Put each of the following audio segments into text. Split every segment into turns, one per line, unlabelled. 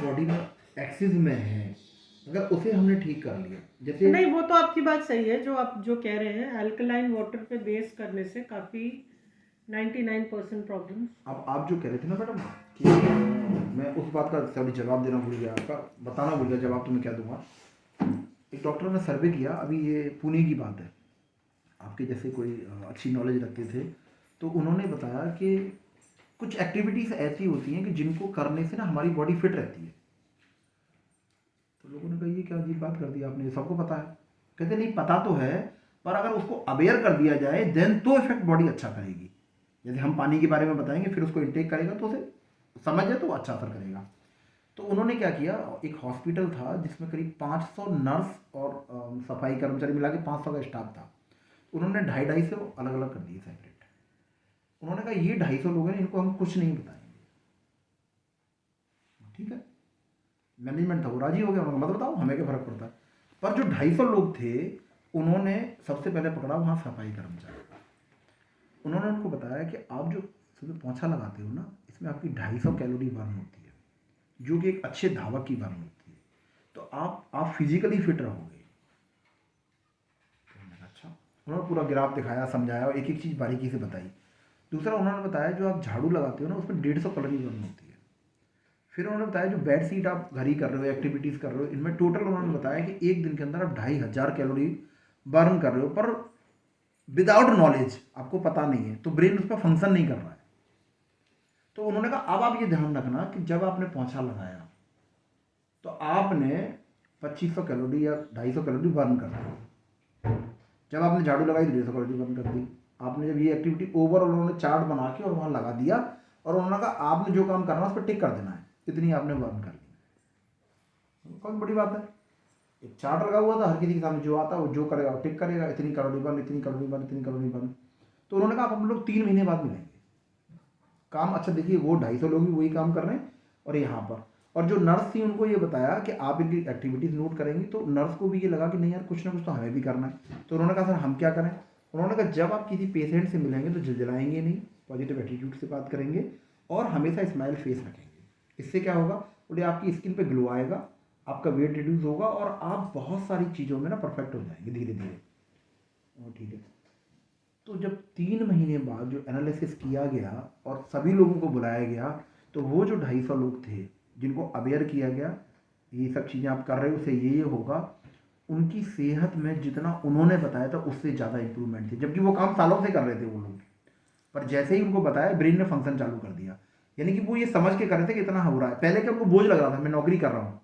Body में axis में है, अगर उसे हमने ठीक कर लिया, जैसे
नहीं, वो तो आपकी बात सही है जो आप जो कह रहे हैं, अल्कलाइन वाटर पे बेस करने से काफ़ी 99% प्रॉब्लम्स।
अब आप जो कह रहे थे ना मैडम कि मैं उस बात का सॉरी जवाब देना भूल गया, आपका बताना भूल गया, जवाब तो मैं क्या दूंगा। एक डॉक्टर ने सर्वे किया, अभी ये पुणे की बात है, आपके जैसे कोई अच्छी नॉलेज रखते थे, तो उन्होंने बताया कि कुछ एक्टिविटीज़ ऐसी होती हैं कि जिनको करने से ना हमारी बॉडी फिट रहती है। तो लोगों ने कहा ये क्या अजीब बात कर दी आपने, सबको पता है। कहते नहीं पता तो है, पर अगर उसको अवेयर कर दिया जाए देन तो इफेक्ट बॉडी अच्छा करेगी। जैसे हम पानी के बारे में बताएंगे, फिर उसको इंटेक करेगा तो उसे समझ है तो अच्छा असर करेगा। तो उन्होंने क्या किया, एक हॉस्पिटल था जिसमें करीब 500 नर्स और सफाई कर्मचारी मिला के 500 का स्टाफ था। उन्होंने 250 अलग अलग कर दिए सेपरेट। उन्होंने कहा ये 250 लोग हैं, इनको हम कुछ नहीं बताएंगे, ठीक है। मैनेजमेंट था वो राजी हो गया, उन्होंने मत बताओ हमें क्या फर्क पड़ता है। पर जो 250 लोग थे, उन्होंने सबसे पहले पकड़ा वहाँ सफाई कर्मचारी। उन्होंने उनको बताया कि आप जो सुबह पोंछा लगाते हो ना, इसमें आपकी 250 कैलोरी बर्न होती है, जो कि एक अच्छे धावक की बर्न होती है, तो आप फिजिकली फिट रहोगे। अच्छा, उन्होंने पूरा ग्राफ दिखाया, समझाया और एक एक चीज़ बारीकी से बताई। दूसरा उन्होंने बताया जो आप झाड़ू लगाते हो ना, उसमें 150 कैलोरी बर्न होती है। फिर उन्होंने बताया जो बेड सीट आप घर ही कर रहे हो, एक्टिविटीज़ कर रहे हो, इनमें टोटल उन्होंने बताया कि एक दिन के अंदर आप 2500 कैलोरी बर्न कर रहे हो, पर विदाउट नॉलेज, आपको पता नहीं है, तो ब्रेन उस पर फंक्शन नहीं कर रहा है। तो उन्होंने कहा अब आप ये ध्यान रखना कि जब आपने पोंछा लगाया तो आपने 2500 कैलोरी या 250 कैलोरी बर्न कर दी। जब आपने झाड़ू लगाई तो 150 कैलोरी बर्न कर दी। आपने जब ये एक्टिविटी ओवरऑल उन्होंने चार्ट बना के और वहाँ लगा दिया, और उन्होंने कहा आपने जो काम करना है उस पर टिक कर देना है, इतनी आपने बर्न कर ली। कौन बड़ी बात है, एक चार्ट लगा हुआ था, हर किसी के सामने जो आता है वो जो करेगा टिक करेगा, इतनी कैलोरी बर्न, इतनी कैलोरी बर्न, इतनी कैलोरी बर्न। तो उन्होंने कहा हम लोग 3 महीने बाद मिलेंगे, काम अच्छा देखिए वो 250 लोग भी वही काम कर रहे हैं, और यहाँ पर और जो नर्स थी उनको ये बताया कि आप इनकी एक्टिविटीज़ नोट करेंगी, तो नर्स को भी ये लगा कि नहीं यार कुछ ना कुछ तो हमें भी करना है। तो उन्होंने कहा सर हम क्या करें। उन्होंने कहा जब आप किसी पेशेंट से मिलेंगे तो झिझलाएंगे नहीं, पॉजिटिव एटीट्यूड से बात करेंगे और हमेशा स्माइल फेस रखेंगे। इससे क्या होगा, बोले आपकी स्किन पे ग्लो आएगा, आपका वेट रिड्यूस होगा और आप बहुत सारी चीज़ों में ना परफेक्ट हो जाएंगे धीरे धीरे। और ठीक है, तो जब 3 महीने बाद जो एनालिसिस किया गया और सभी लोगों को बुलाया गया, तो वो जो 250 लोग थे जिनको अवेयर किया गया ये सब चीज़ें आप कर रहे हो उससे ये होगा, उनकी सेहत में जितना उन्होंने बताया था उससे ज़्यादा इंप्रूवमेंट थी, जबकि वो काम सालों से कर रहे थे वो लोग। पर जैसे ही उनको बताया ब्रेन ने फंक्शन चालू कर दिया, यानी कि वो ये समझ के कर रहे थे कि इतना हो रहा है। पहले क्या उनको बोझ लग रहा था, मैं नौकरी कर रहा हूँ,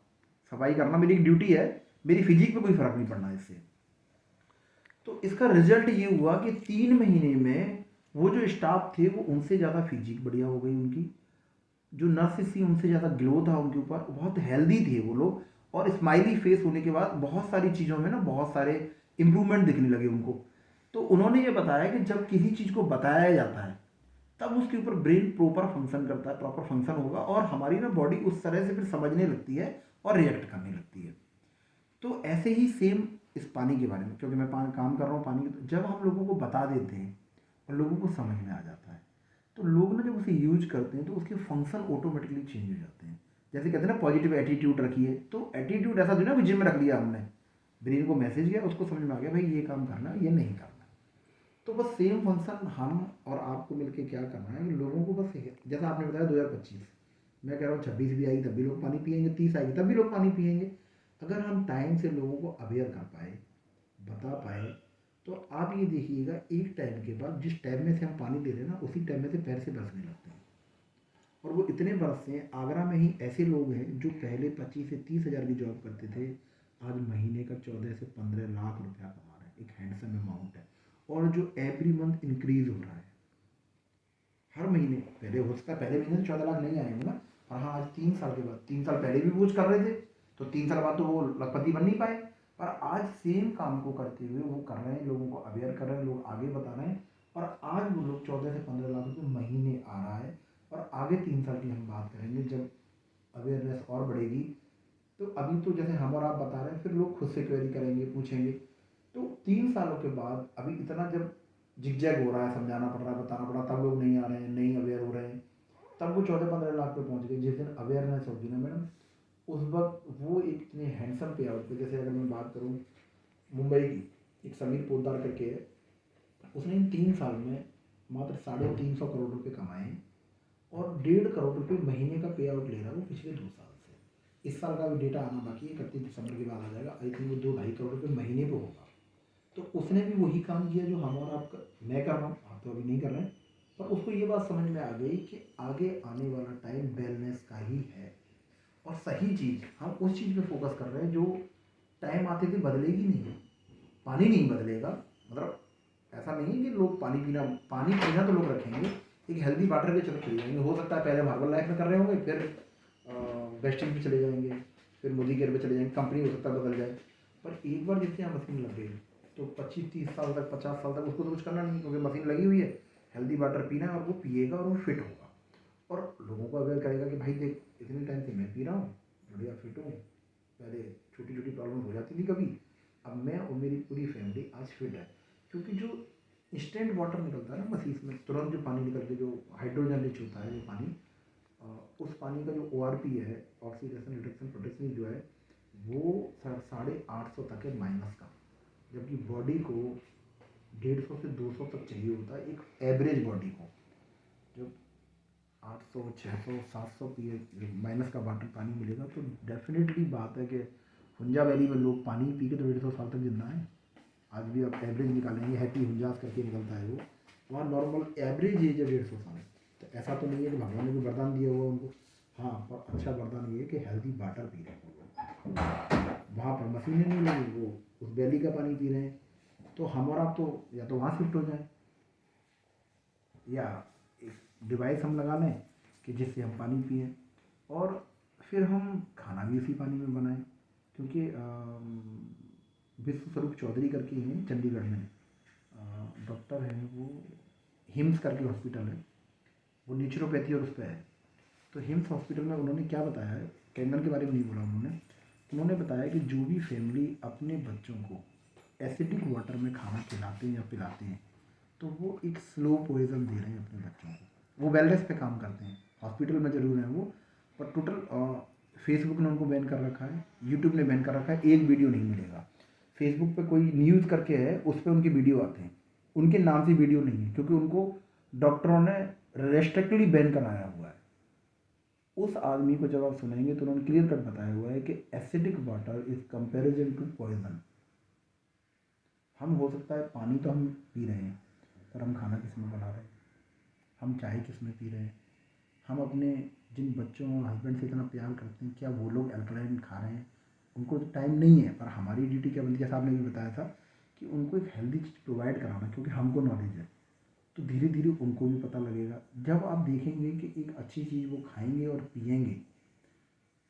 सफाई करना मेरी एक ड्यूटी है, मेरी फिजिक पे कोई फर्क नहीं पड़ना इससे। तो इसका रिजल्ट ये हुआ कि 3 महीने में वो जो स्टाफ थे वो उनसे ज़्यादा फिजिक बढ़िया हो गई उनकी, जो नर्सेस थी उनसे ज़्यादा ग्लो था उनके ऊपर, बहुत हेल्दी थे वो लोग, और स्माइली फेस होने के बाद बहुत सारी चीज़ों में ना बहुत सारे इंप्रूवमेंट दिखने लगे उनको। तो उन्होंने ये बताया कि जब किसी चीज़ को बताया जाता है तब उसके ऊपर ब्रेन प्रॉपर फंक्शन करता है, प्रॉपर फंक्शन होगा और हमारी ना बॉडी उस तरह से फिर समझने लगती है और रिएक्ट करने लगती है। तो ऐसे ही सेम इस पानी के बारे में, क्योंकि मैं काम कर रहा हूँ पानी, तो जब हम लोगों को बता देते हैं और लोगों को समझ में आ जाता है, तो लोग ना जब उसे यूज करते हैं तो उसके फंक्शन ऑटोमेटिकली चेंज हो जाते हैं। जैसे कहते हैं ना पॉजिटिव एटीट्यूड रखिए, तो एटीट्यूड ऐसा ना जिम में रख लिया हमने, ब्रेन को मैसेज गया, उसको समझ में आ गया भाई ये काम करना है ये नहीं करना। तो बस सेम फंक्शन हम और आपको मिलके क्या करना है कि लोगों को बस जैसा आपने बताया 2025, मैं कह रहा हूँ 26 भी आएगी तब भी लोग पानी पियेंगे, 30 आएगी तब भी लोग पानी पियेंगे। अगर हम टाइम से लोगों को अवेयर कर पाए, बता पाए, तो आप ये देखिएगा एक टाइम के बाद जिस टाइम में से हम पानी ले रहे हैं ना उसी टाइम में से पैर से बरसने लगते हैं। और वो इतने बरसते हैं, आगरा में ही ऐसे लोग हैं जो पहले 25 से 30 हज़ार की जॉब करते थे, आज महीने का 14 से 15 लाख रुपया कमा रहे हैं, एक हैंडसम अमाउंट है, और जो एवरी मंथ इंक्रीज हो रहा है हर महीने। पहले हो सकता है पहले महीने से 14 लाख नहीं आएंगे ना, और हाँ आज 3 साल के बाद, 3 साल पहले भी वो कर रहे थे तो 3 साल बाद तो वो लखपति बन नहीं पाए, पर आज सेम काम को करते हुए वो कर रहे हैं, लोगों को अवेयर कर रहे हैं, लोग आगे बता रहे हैं, और आज वो लोग 14 से 15 लाख रुपये महीने आ रहा है। और आगे 3 साल की हम बात करेंगे जब अवेयरनेस और बढ़ेगी, तो अभी तो जैसे हम और आप बता रहे हैं, फिर लोग खुद से क्वेरी करेंगे, पूछेंगे। तो 3 सालों के बाद अभी इतना जब जिगजैग हो रहा है, समझाना पड़ रहा है, बताना पड़ रहा है, तब लोग नहीं आ रहे हैं, नहीं अवेयर हो रहे हैं, तब वो 14-15 लाख पे पहुंच गए। जिस दिन अवेयरनेस होगी ना मैडम, उस वक्त वो एक इतने हैंडसम पे आउट पे, जैसे अगर मैं बात करूँ मुंबई की, एक समीर पोद्दार करके है, उसने इन 3 साल में मात्र 350 करोड़ रुपए कमाए हैं और 1.5 करोड़ रुपए महीने का पे आउट ले रहा है वो पिछले 2 साल से। इस साल का भी डेटा आना बाकी है, 31 दिसंबर के बाद आ जाएगा। आई थिंक वो 2-2.5 करोड़ रुपए महीने पे होगा। तो उसने भी वही काम किया जो हम और आप मैं कर रहा हूँ, आप तो अभी नहीं कर रहे हैं, पर उसको ये बात समझ में आ गई कि आगे आने वाला टाइम वेलनेस का ही है और सही चीज़ हम उस चीज़ पे फोकस कर रहे हैं जो टाइम आते थे बदलेगी नहीं। पानी नहीं बदलेगा, मतलब ऐसा नहीं है कि लोग पानी पीना तो लोग रखेंगे, एक हेल्दी वाटर के चलो चले जाएंगे। हो सकता है पहले हर्बल लाइफ में कर रहे होंगे, फिर वेस्टिंग पे चले जाएंगे, फिर मोदी केयर पे चले जाएंगे, कंपनी हो सकता है बदल जाए। पर एक बार जिससे यहाँ मशीन लग गई तो 25-30 साल तक, 50 साल तक उसको तो कुछ करना नहीं, क्योंकि मशीन लगी हुई है, हेल्दी वाटर पीना है और वो पिएगा और वो फिट होगा और लोगों को अवेयर करेगा कि भाई देख इतने टाइम से मैं पी रहा हूँ, बढ़िया फिट हूँ, पहले छोटी छोटी प्रॉब्लम हो जाती थी कभी, अब मैं और मेरी पूरी फैमिली आज फिट है। क्योंकि जो इंस्टेंट वाटर निकलता है ना मशीन में, तुरंत जो पानी निकल के जो हाइड्रोजन रिच होता है जो पानी, उस पानी का जो ORP है, ऑक्सीडेशन रिडक्शन पोटेंशियल जो है, वो 850 तक है माइनस का, जबकि बॉडी को 150 से 200 तक चाहिए होता है एक एवरेज बॉडी को। जब 800, 600, 700 पी माइनस का वाटर पानी मिलेगा तो डेफिनेटली बात है कि हुंजा वैली में लोग पानी पी के तो 150 साल तक जिंदा है। आज भी आप एवरेज निकालेंगे, हैप्पी हुंजास करके निकलता है वो, वहाँ नॉर्मल एवरेज एज है 150 साल। तो ऐसा तो नहीं है कि भगवान ने भी वरदान दिया हुआ उनको, हाँ, पर अच्छा वरदान ये है कि हेल्दी वाटर पी रहे हैं वो लोग, वहाँ पर मशीनें नहीं लगी, वो उस वैली का पानी पी रहे हैं। तो हम और आप तो या तो वहाँ शिफ्ट हो जाएं या एक डिवाइस हम लगा लें कि जिससे हम पानी पिएं और फिर हम खाना भी उसी पानी में बनाएं। क्योंकि विश्व स्वरूप चौधरी करके हैं चंडीगढ़ में, डॉक्टर हैं वो, हिम्स करके हॉस्पिटल है, वो नेचुरोपैथी और उस पर है। तो हिम्स हॉस्पिटल में उन्होंने क्या बताया है, कैंडल के बारे में नहीं बोला उन्होंने बताया कि जो भी फैमिली अपने बच्चों को एसिडिक वाटर में खाना खिलाते हैं या पिलाते हैं तो वो एक स्लो पॉइजन दे रहे हैं अपने बच्चों को। वो वेलनेस पे काम करते हैं, हॉस्पिटल में ज़रूर हैं वो, पर टोटल फेसबुक ने उनको बैन कर रखा है, यूट्यूब ने बैन कर रखा है, एक वीडियो नहीं मिलेगा। फेसबुक पे कोई न्यूज़ करके है, उस पर उनकी वीडियो आते हैं, उनके नाम से वीडियो नहीं है, क्योंकि उनको डॉक्टरों ने रेस्ट्रिक्टली बैन कराया हुआ है। उस आदमी को जब आप सुनेंगे तो उन्होंने क्लियर कट बताया हुआ है कि acidic water is comparison to poison. हम हो सकता है पानी तो हम पी रहे हैं, पर हम खाना किस में बना रहे हैं, हम चाय किस में पी रहे हैं, हम अपने जिन बच्चों और हस्बैंड से इतना प्यार करते हैं क्या वो लोग अल्कलाइन खा रहे हैं। उनको तो टाइम नहीं है, पर हमारी ड्यूटी क्या बनती है, जैसा आपने भी बताया था कि उनको एक हेल्दी चीज़ प्रोवाइड कराना, क्योंकि हमको नॉलेज है। तो धीरे धीरे उनको भी पता लगेगा। जब आप देखेंगे कि एक अच्छी चीज़ वो खाएंगे और पिएंगे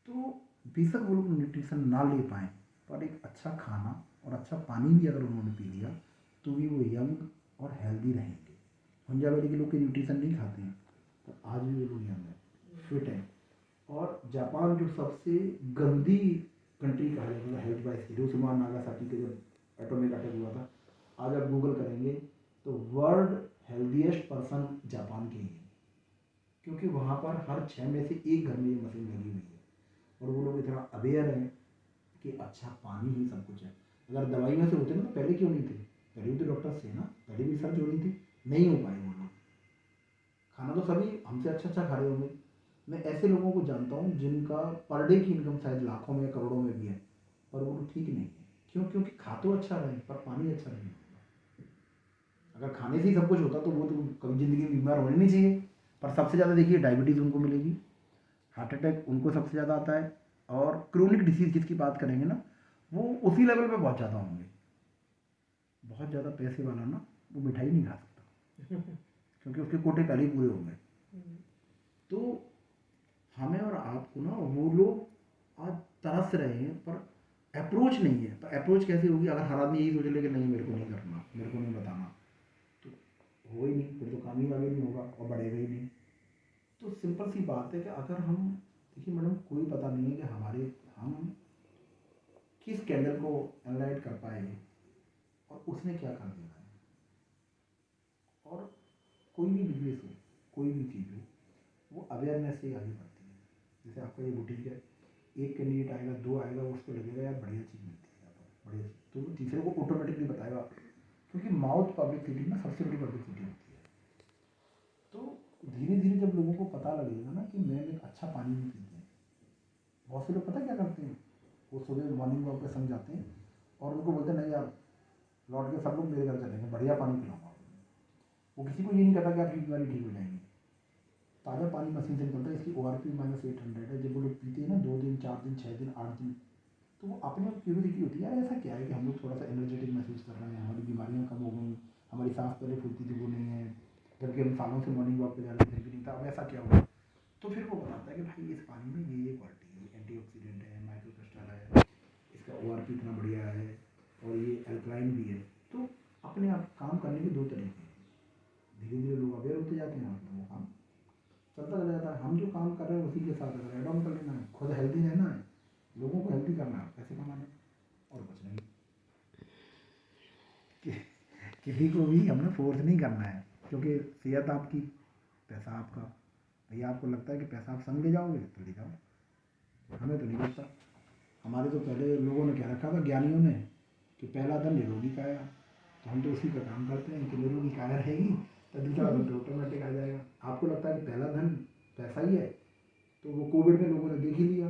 तो बेशक वो लोग न्यूट्रिशन ना ले पाएँ, पर एक अच्छा खाना और अच्छा पानी भी अगर उन्होंने पी लिया तो भी वो यंग और हेल्दी रहेंगे। हुंजा वैली के लोग के न्यूट्रिशन नहीं खाते हैं, पर आज भी वो लोग यंग हैं, फिट हैं। और जापान जो सबसे गंदी कंट्री कहा जाता था हेल्थ वाइज, हिरोशिमा नागासाकी के जब एटॉमिक अटैक हुआ था, आज आप गूगल करेंगे तो वर्ल्ड हेल्दीएस्ट पर्सन जापान के ही हैं, क्योंकि वहाँ पर हर 6 में से एक घर में ये मशीन लगी हुई है और वो लोग इतना अवेयर हैं कि अच्छा पानी ही सब कुछ है। अगर दवाई में से होते ना तो पहले क्यों नहीं थे, पहले भी तो डॉक्टर्स थे ना, पहले भी रिसर्च हो रही थी, नहीं हो पाए वो लोग। खाना तो सभी हमसे अच्छा अच्छा खा रहे होंगे। मैं ऐसे लोगों को जानता हूँ जिनका पर डे की इनकम शायद लाखों में करोड़ों में भी है, पर वो लोग ठीक नहीं है। क्यों? क्योंकि खा तो अच्छा रहे पर पानी अच्छा नहीं होगा। अगर खाने से ही सब कुछ होता तो वो तो कभी ज़िंदगी में बीमार होने नहीं चाहिए। पर सबसे ज़्यादा देखिए डायबिटीज़ उनको मिलेगी, हार्ट अटैक उनको सबसे ज़्यादा आता है, और क्रोनिक डिसीज़ जिसकी बात करेंगे ना वो उसी लेवल पे बहुत ज़्यादा होंगे। बहुत ज़्यादा पैसे वाला ना वो मिठाई नहीं खा सकता क्योंकि उसके कोटे पहले ही पूरे हो गए। तो हमें और आपको ना वो लोग आज तरस रहे हैं, पर अप्रोच नहीं है। पर अप्रोच कैसे होगी अगर हर आदमी यही सोच ले कि नहीं मेरे को नहीं करना, मेरे को नहीं बताना, तो हो ही नहीं, फिर तो काम ही आगे नहीं होगा और बढ़ेगा ही नहीं। तो सिंपल सी बात है कि अगर हम, देखिए मैडम, कोई पता नहीं है कि हम किस कैंडल को एनलाइट कर पाए और उसने क्या कर दिया है। और कोई भी बिजनेस हो, कोई भी चीज़ हो, वो अवेयरनेस से आगे बढ़ती है। जैसे आपका ये बुटीक है, एक कैंडिडेट आएगा, 2 आएगा, उसको लगेगा यार बढ़िया चीज़ मिलती है यहाँ पर, बढ़िया चीज़, तो वो तीसरे को ऑटोमेटिकली बताएगा, क्योंकि माउथ पब्लिसिटी ना सबसे बड़ी पब्लिसिटी होती है। तो धीरे धीरे जब लोगों को पता लगेगा ना कि मैम एक अच्छा पानी भी पीते हैं, बहुत से लोग पता क्या करते हैं, वो सुबह मॉर्निंग वॉक पे संग जाते हैं और उनको बोलते हैं नहीं यार लौट के सब लोग मेरे घर चलेंगे, बढ़िया पानी पिलाऊंगा। वो किसी को ये नहीं कहता कि आपकी बीमारी ठीक हो जाएंगी। ताज़ा पानी मशीन से निकलता है, इसकी ORP -800 है। जब वो लोग पीते हैं ना 2 दिन 4 दिन 6 दिन 8 दिन, तो वो अपने आप क्यूरियोसिटी होती है यार ऐसा क्या है कि हम लोग थोड़ा सा एनर्जेटिक महसूस कर रहे हैं, हमारी बीमारियाँ कम हो गई, हमारी सांस पहले फूलती थी वो नहीं है, जबकि हम सालों से मॉर्निंग वॉक पे जा रहे थे फिर भी नहीं था, अब ऐसा क्या हुआ। तो फिर वो बताता है कि भाई इस पानी में ये क्वालिटी है, एंटीऑक्सीडेंट है, माइक्रोक्रिस्टल है, इसका ORP इतना बढ़िया है और ये अल्कलाइन भी है। तो अपने आप काम करने के 2 तरीके हैं, धीरे धीरे लोग अवेयर होते जाते हैं और फिर वो काम चलता चला जाता है। हम जो काम कर रहे हैं उसी के साथ अगर एड ऑन कर लेना है, खुद हेल्दी रहना है, लोगों को हेल्दी करना है, पैसे कमाने और कुछ नहीं। किसी को भी हमने फोर्स नहीं करना है, क्योंकि सेहत आपकी, पैसा आपका। भैया आपको लगता है कि पैसा आप संग ले जाओगे तो ले जाओ, हमें तो नहीं लगता। हमारे तो पहले लोगों ने क्या रखा था ज्ञानियों ने कि पहला धन निरोगी काया, तो हम तो उसी का काम करते हैं कि निरोगी काया रहेगी तो दूसरा धन तो ऑटोमेटिक आ जाएगा। आपको लगता है कि पहला धन पैसा ही है, तो वो कोविड में लोगों ने देख ही लिया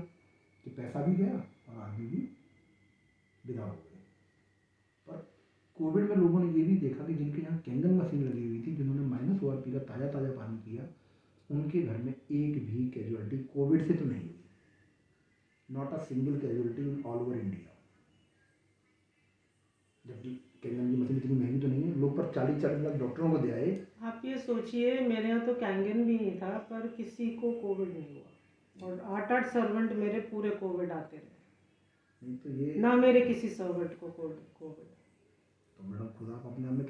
कि पैसा भी गया और आदमी भी विदा हो गए। पर कोविड में लोगों ने ये भी देखा कि जिनके यहाँ कैंगन मशीन लगी हुई थी, जिन्होंने -ORP का ताज़ा ताज़ा पानी पिया, उनके घर में एक भी कैजुअलिटी कोविड से तो नहीं हुई, not a single casualty in all over India. जबकि कैंगन की मशीन इतनी महंगी तो नहीं है, लोग पर 40-40 लाख डॉक्टरों को दे आए।
आप ये सोचिए, मेरे यहाँ तो कैंगन भी नहीं था पर किसी को कोविड नहीं हुआ, और 8-8 सर्वेंट मेरे पूरे कोविड आते रहे,
नहीं तो ये
ना मेरे किसी सर्वेंट को कोविड।
तो मैडम खुद आप अपने आप में